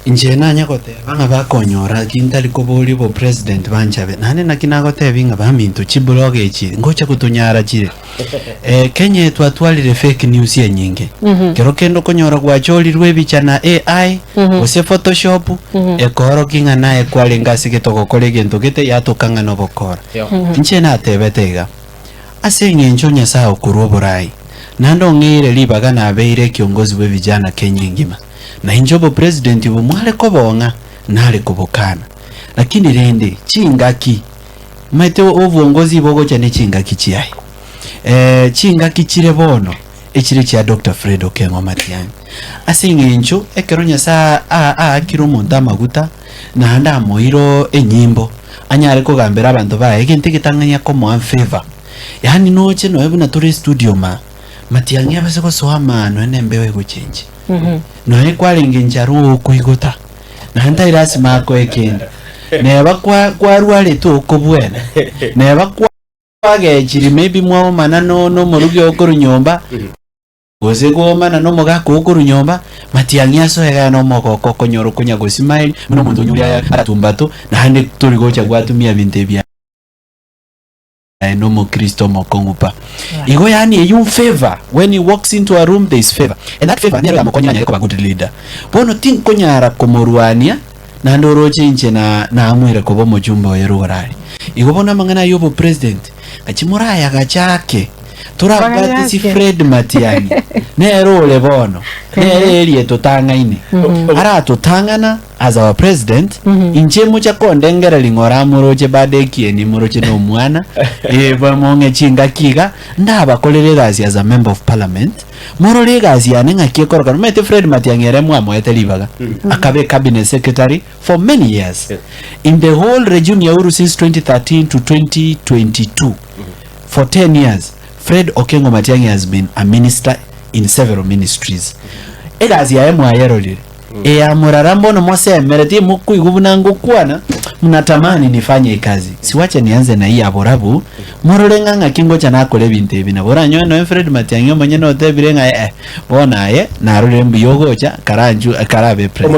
Injena nyakote banga bakonyora kintali koboli bo president banchabe nane nakinagote binga bamintu chibuloge echi ngocha kutunyara chire Kenya twatwalire fake news ya nyinge kero kendo konyora gwacholirwe bichana AI ose Photoshop ekoro kinga nae kwale ngasi getoko kolege ntogete yatokanga no bokora injena atebetega asenge nchonya sao kuroborai nando ngire libaga na abeire kiongozi we vijana Kenya ngima na injobo president ubu mwale kobonga nale kobokana lakini rende chingaki maite obuongozi bogo cyane chingaki chiyaye chingaki chire bono ekire kya Dr. Fred Okengo Matiang'i asinge incho ekeronya sa kiro monta maguta na anda moiro enyimbo anyare kugambira abantu bae ginte gitanganya ko mo favor yani noche no ebuna turi studio Matiang'i abase ko soama no enembewe guchenje no ekwalinga njaru kuigota na nta irasi mako ekenda neba kwa rwale to kobwena neba kwage chiri maybe mwa manano no murugi okuru nyomba oze go manano moga ko okuru nyomba Matiang'i aso ega no moko konyoro kunya go smile no muntu nyuya aratumbato na hande turi gocha gwatumia binte bya no mo Kristo mokongupa igo yani you favor when he walks into a room there is favor and that favor nero amokonya nyako good leader bono tin konyara komorwania na ndoroche inche na amwire kobo mojumba yerorari igo bona mangana yobo president achimuraya gachake turabati si Fred Matiang'i nero le bono neri totanga ine ara totangana as our president inche mucha kondengera lingora muroche badeki ni muroche no mwana bamonge chinga kiga ndaba kolererazi as a member of parliament moro legazi anenga kiekorga mete Fred Matiang'i eremwa moete libaga akabe cabinet secretary for many years in the whole region ya Uru since 2013 to 2022 for 10 years Fred Okengo Matiang'i has been a minister in several ministries egazi ya emu ayerolire murarambo no mose mereti muku igubunango kwana mnatamani nifanye kazi siwache nianze na hii aborabu morolenga kingo cha nakole binte ebi na bora nyo no Fred Matiang'i mwenye no tebirenga bona na rolembu yogocha karanju karabe pre